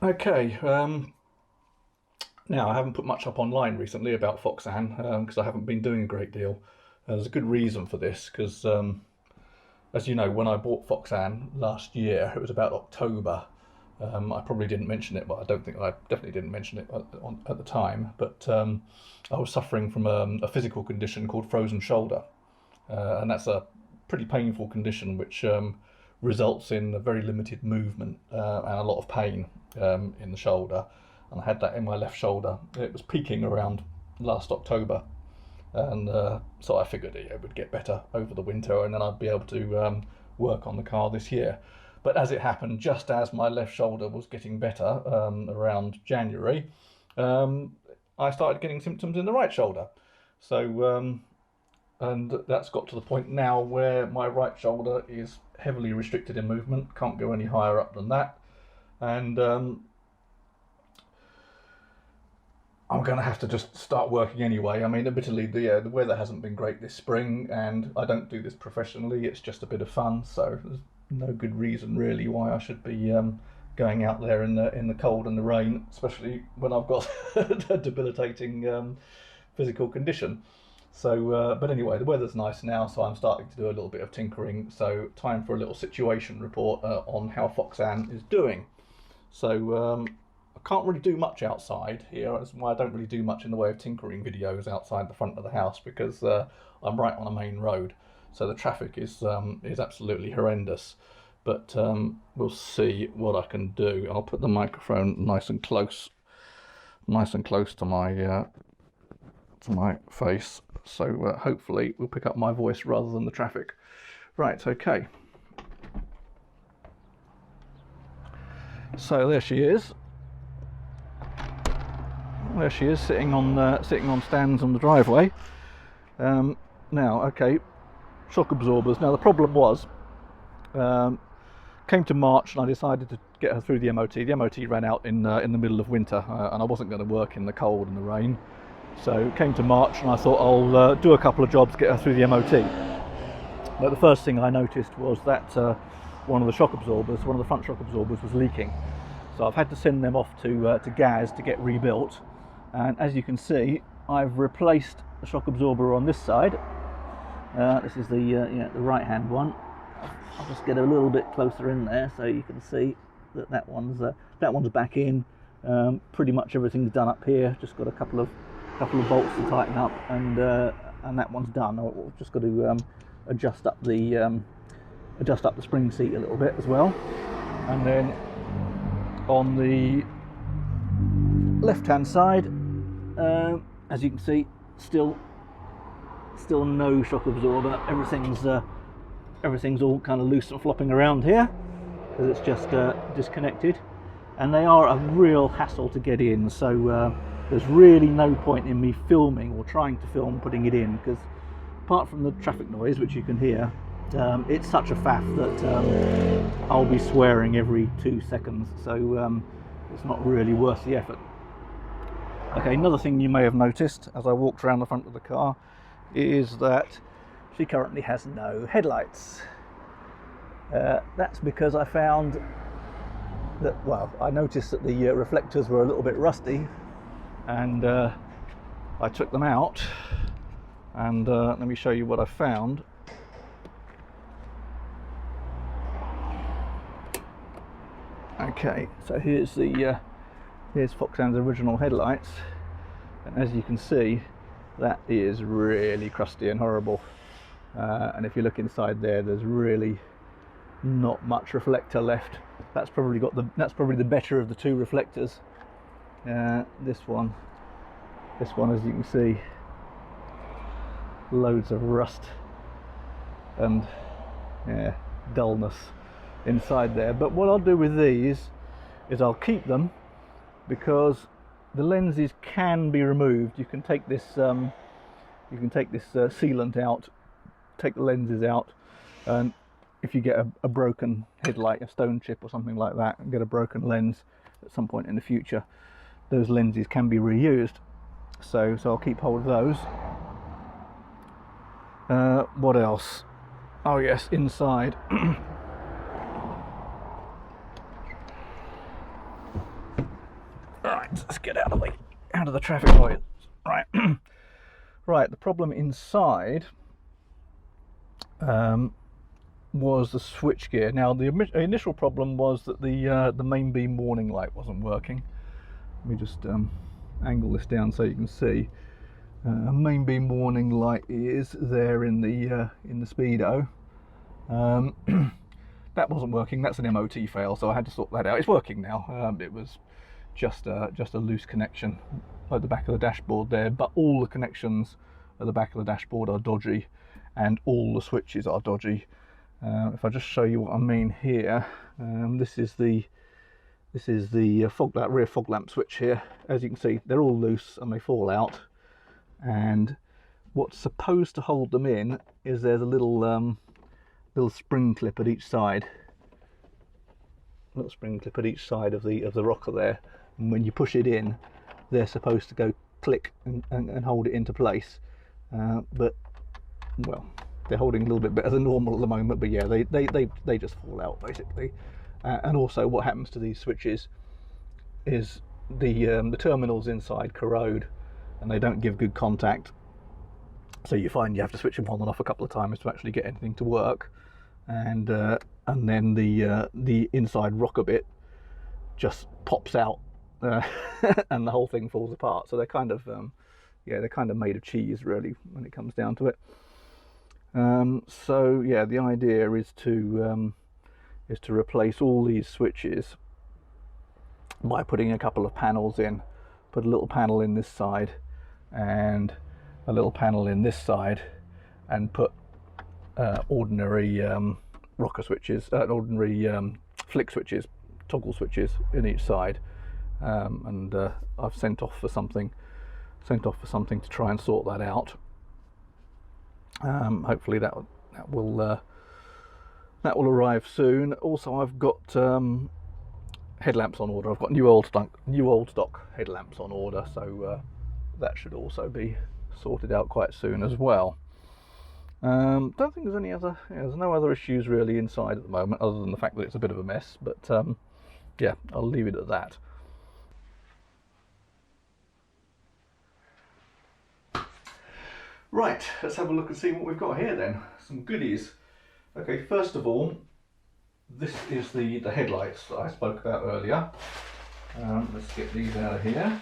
Okay, now I haven't put much up online recently about Foxanne because I haven't been doing a great deal. There's a good reason for this because, as you know, when I bought Foxanne last year, it was about October. I probably didn't mention it, but I definitely didn't mention it at the time. But I was suffering from a physical condition called frozen shoulder, and that's a pretty painful condition which results in a very limited movement and a lot of pain in the shoulder. And I had that in my left shoulder. It was peaking around last October, and so I figured it would get better over the winter, and then I'd be able to work on the car this year. But as it happened, just as my left shoulder was getting better around January, um, I started getting symptoms in the right shoulder. So and that's got to the point now where my right shoulder is heavily restricted in movement, can't go any higher up than that, and I'm going to have to just start working anyway. I mean, admittedly, the weather hasn't been great this spring, and I don't do this professionally. It's just a bit of fun, so there's no good reason really why I should be going out there in the cold and the rain, especially when I've got a debilitating physical condition. So, but anyway, the weather's nice now, so I'm starting to do a little bit of tinkering. So, time for a little situation report on how Foxanne is doing. So, I can't really do much outside here. That's why I don't really do much in the way of tinkering videos outside the front of the house because I'm right on a main road, so the traffic is absolutely horrendous. But we'll see what I can do. I'll put the microphone nice and close to my face, so hopefully we'll pick up my voice rather than the traffic. Right, okay. So there she is. There she is, sitting on stands on the driveway. Now, okay, shock absorbers. Now the problem was, came to March and I decided to get her through the MOT. The MOT ran out in the middle of winter, and I wasn't going to work in the cold and the rain. So came to March and I thought I'll do a couple of jobs, get her through the MOT. But the first thing I noticed was that one of the shock absorbers, one of the front shock absorbers, was leaking. So I've had to send them off to Gaz to get rebuilt. And as you can see, I've replaced the shock absorber on this side. This is the right hand one. I'll just get a little bit closer in there so you can see that that one's back in. Pretty much everything's done up here. Just got a couple of bolts to tighten up, and that one's done. I've just got to adjust up the spring seat a little bit as well. And then on the left hand side, as you can see, still no shock absorber. Everything's all kind of loose and flopping around here because it's just disconnected, and they are a real hassle to get in. So there's really no point in me filming or trying to film putting it in, because apart from the traffic noise, which you can hear, it's such a faff that I'll be swearing every 2 seconds, so it's not really worth the effort. Okay, another thing you may have noticed as I walked around the front of the car is that she currently has no headlights. That's because I found that, well, I noticed that the reflectors were a little bit rusty, and I took them out, and let me show you what I found. Okay, so here's Foxanne's original headlights, and as you can see, that is really crusty and horrible. And if you look inside there, there's really not much reflector left. That's probably the better of the two reflectors. This one, as you can see, loads of rust and dullness inside there. But what I'll do with these is I'll keep them, because the lenses can be removed. You can take this sealant out, take the lenses out, and if you get a broken headlight, a stone chip or something like that, and get a broken lens at some point in the future, those lenses can be reused. So I'll keep hold of those. What else? Oh yes, inside. Let's get out of the traffic noise. Right. Right, the problem inside was the switchgear. Now the initial problem was that the main beam warning light wasn't working. Let me just angle this down so you can see. Main beam warning light is there in the speedo. That wasn't working. That's an MOT fail, so I had to sort that out. It's working now. It was just a loose connection at the back of the dashboard there, but all the connections at the back of the dashboard are dodgy, and all the switches are dodgy. If I just show you what I mean here, this is the rear fog lamp switch here. As you can see, they're all loose and they fall out. And what's supposed to hold them in is there's a little spring clip at each side. Little spring clip at each side of the rocker there. And when you push it in, they're supposed to go click and hold it into place. But well, they're holding a little bit better than normal at the moment. But yeah, they just fall out basically. And also, what happens to these switches is the terminals inside corrode, and they don't give good contact. So you find you have to switch them on and off a couple of times to actually get anything to work. And then the inside rocker bit just pops out, and the whole thing falls apart. So they're kind of they're kind of made of cheese really when it comes down to it. So yeah, the idea is to replace all these switches by putting a couple of panels in. Put a little panel in this side and a little panel in this side, and put ordinary rocker switches, ordinary flick switches, toggle switches in each side. And I've sent off for something to try and sort that out. Hopefully that will arrive soon. Also, I've got headlamps on order. I've got new old stock headlamps on order, so that should also be sorted out quite soon as well. Don't think there's any other. There's no other issues really inside at the moment, other than the fact that it's a bit of a mess. But yeah, I'll leave it at that. Right, let's have a look and see what we've got here then. Some goodies. Okay, first of all, this is the headlights that I spoke about earlier. Let's get these out of here.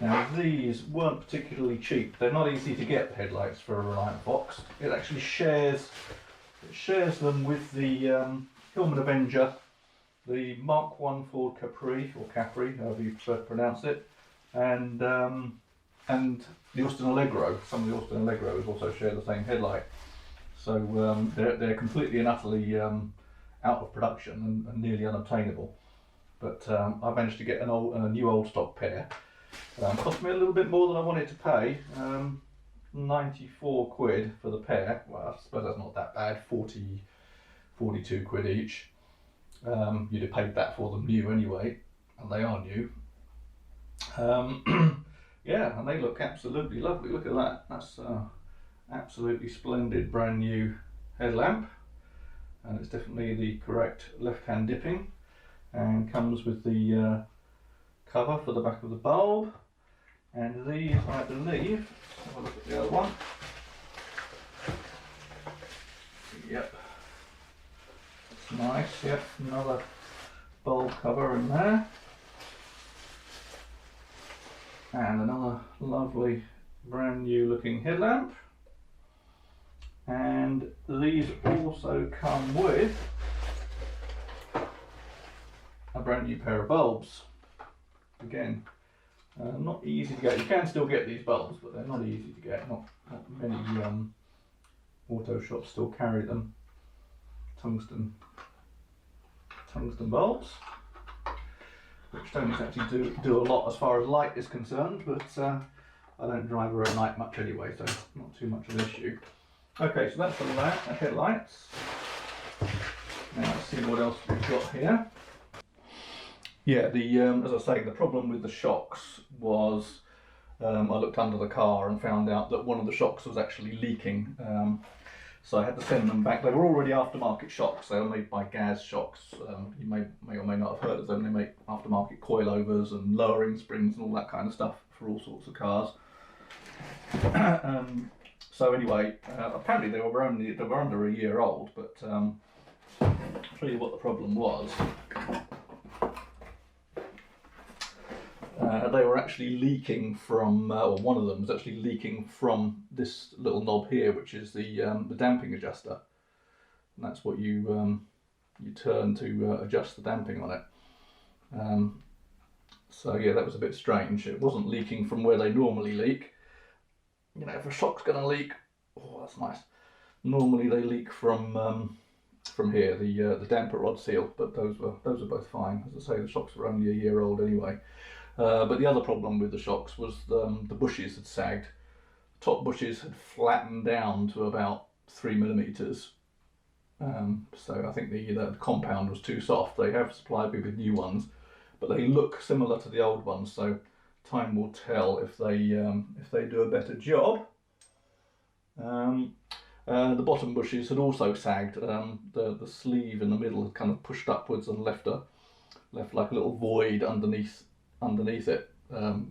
Now these weren't particularly cheap. They're not easy to get, the headlights for a Reliant Fox. It actually shares them with the Hillman Avenger, the Mark I Ford Capri, or Capri, however you prefer to pronounce it, and the Austin Allegro. Some of the Austin Allegros also share the same headlight. So they're completely and utterly out of production and nearly unobtainable. But I managed to get a new old stock pair. Cost me a little bit more than I wanted to pay. 94 quid for the pair. Well, I suppose that's not that bad. 42 quid each. You'd have paid that for them new anyway, and they are new. Yeah, and they look absolutely lovely. Look at that. That's absolutely splendid brand new headlamp, and it's definitely the correct left-hand dipping, and comes with the cover for the back of the bulb. And these, I believe, let's have a look at the other one. Yep, it's nice. Yep, another bulb cover in there. And another lovely brand new looking headlamp. And these also come with a brand new pair of bulbs. Again, not easy to get. You can still get these bulbs, but they're not easy to get. Not many auto shops still carry them. Tungsten bulbs, which don't exactly do a lot as far as light is concerned, but I don't drive her at night much anyway, so not too much of an issue. Okay, so that's the headlights. Now let's see what else we've got here. Yeah, as I say, the problem with the shocks was I looked under the car and found out that one of the shocks was actually leaking. So I had to send them back. They were already aftermarket shocks. They were made by Gaz Shocks. You may or may not have heard of them. They make aftermarket coilovers and lowering springs and all that kind of stuff for all sorts of cars. So anyway, apparently they were under a year old, but I'll tell you what the problem was. They were actually leaking from, or one of them was actually leaking from this little knob here, which is the damping adjuster. And that's what you turn to adjust the damping on it. So yeah, that was a bit strange. It wasn't leaking from where they normally leak. You know, if a shock's going to leak, oh, that's nice. Normally they leak from here, the damper rod seal, but those were both fine. As I say, the shocks were only a year old anyway. But the other problem with the shocks was the bushes had sagged. The top bushes had flattened down to about 3mm. So I think the compound was too soft. They have supplied me with new ones, but they look similar to the old ones. So time will tell if they do a better job. The bottom bushes had also sagged. The sleeve in the middle had kind of pushed upwards and left like a little void underneath it,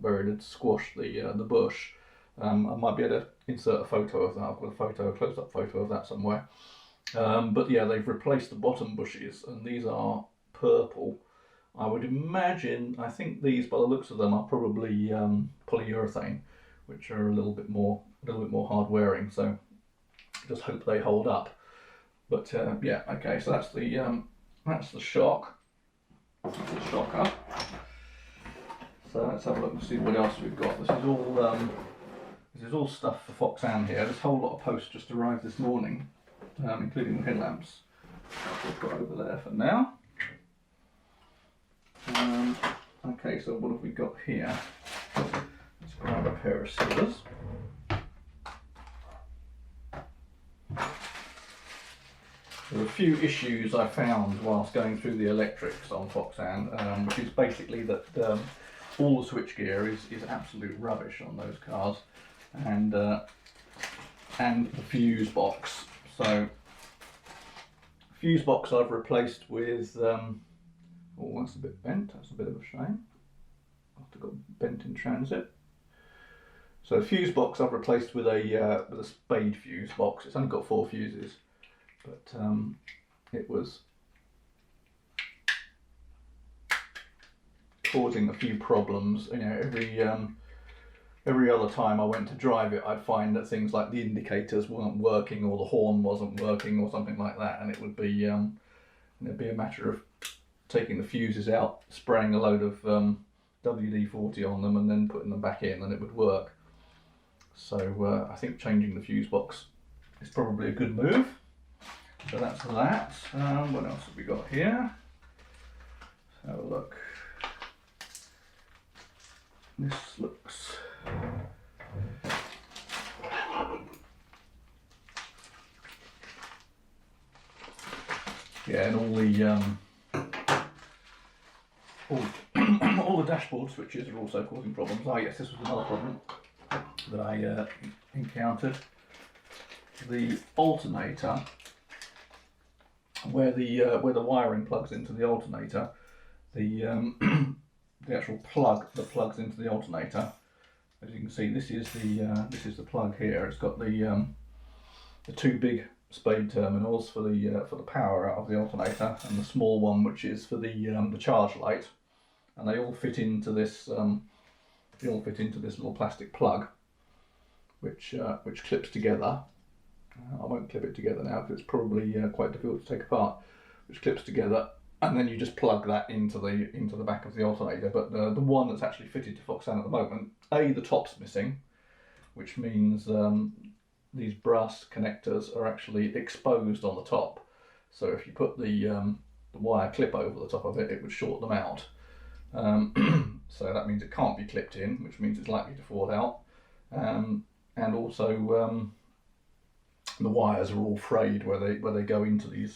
where it had squashed the bush. I might be able to insert a photo of that. I've got a close-up photo of that somewhere. But yeah, they've replaced the bottom bushes, and these are purple. I would imagine, I think these, by the looks of them, are probably polyurethane, which are a little bit more hard wearing. So just hope they hold up. But yeah, okay. So that's the shock. That's the shocker. So let's have a look and see what else we've got. This is all stuff for Foxanne here. This whole lot of posts just arrived this morning, including the headlamps. I've got over there for now. Okay, so what have we got here? Let's grab a pair of scissors. There are a few issues I found whilst going through the electrics on Foxanne, which is basically that all the switchgear is absolute rubbish on those cars, and the fuse box. So fuse box I've replaced with oh, that's a bit bent. That's a bit of a shame. I've got bent in transit. So fuse box I've replaced with a spade fuse box. It's only got 4 fuses, but it was causing a few problems. You know, every other time I went to drive it, I'd find that things like the indicators weren't working, or the horn wasn't working, or something like that, and it'd be a matter of taking the fuses out, spraying a load of WD-40 on them, and then putting them back in, and it would work. So I think changing the fuse box is probably a good move. So that's that. What else have we got here? Let's have a look. This looks... Yeah, and all the dashboard switches are also causing problems. Oh yes, this was another problem that I encountered. The alternator, where the wiring plugs into the alternator, the actual plug that plugs into the alternator. As you can see, this is the plug here. It's got the 2 big spade terminals for the power out of the alternator, and the small one which is for the charge light, and they all fit into this little plastic plug, which clips together. I won't clip it together now because it's probably quite difficult to take apart. Which clips together, and then you just plug that into the back of the alternator. But the one that's actually fitted to Foxanne at the moment, the top's missing, which means these brass connectors are actually exposed on the top. So if you put the wire clip over the top of it, it would short them out. So that means it can't be clipped in, which means it's likely to fall out. And also the wires are all frayed where they go into these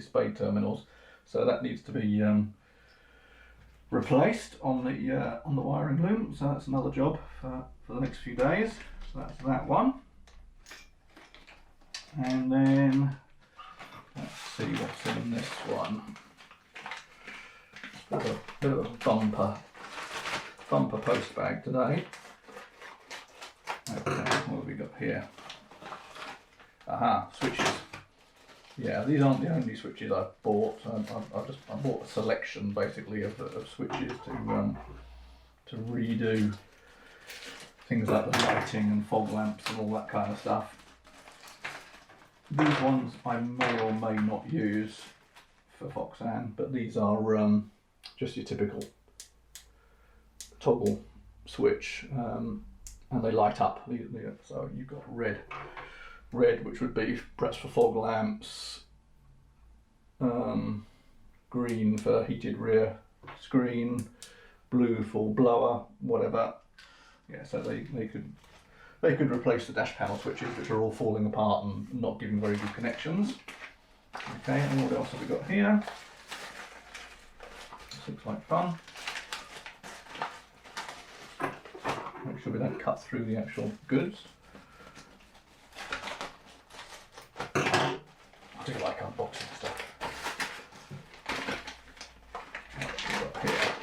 spade terminals. So that needs to be replaced on the wiring loom. So that's another job for the next few days. So that's that one. And then let's see what's in this one. It's a bit of a bumper post bag today. Okay, what have we got here? Aha, switches. Yeah, these aren't the only switches I've bought. I bought a selection basically of switches to redo things like the lighting and fog lamps and all that kind of stuff. These ones I may or may not use for Foxanne, but these are just your typical toggle switch, and they light up. So you've got red, which would be perhaps for fog lamps, green for heated rear screen, blue for blower, whatever. Yeah, so they could replace the dash panel switches, which are all falling apart and not giving very good connections. Okay, and what else have we got here? This looks like fun. Make sure we don't cut through the actual goods. I do like unboxing stuff. What have we got here?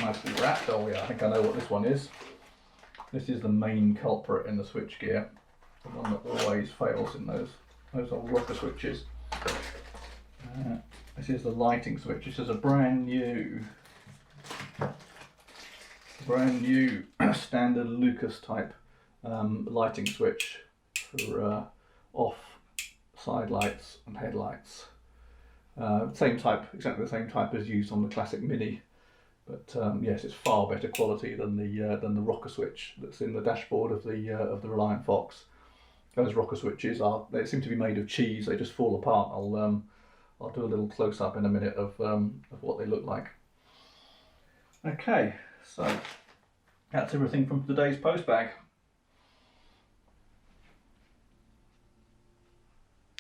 Nicely wrapped. Oh yeah, I think I know what this one is. This is the main culprit in the switch gear. The one that always fails in those old rocker switches. This is the lighting switch. This is a brand new standard Lucas type lighting switch for off side lights and headlights. Same type, exactly the same type as used on the classic Mini, but yes, it's far better quality than the rocker switch that's in the dashboard of the Reliant Fox. Those rocker switches they seem to be made of cheese. They just fall apart. I'll do a little close up in a minute of what they look like. Okay, so that's everything from today's post bag.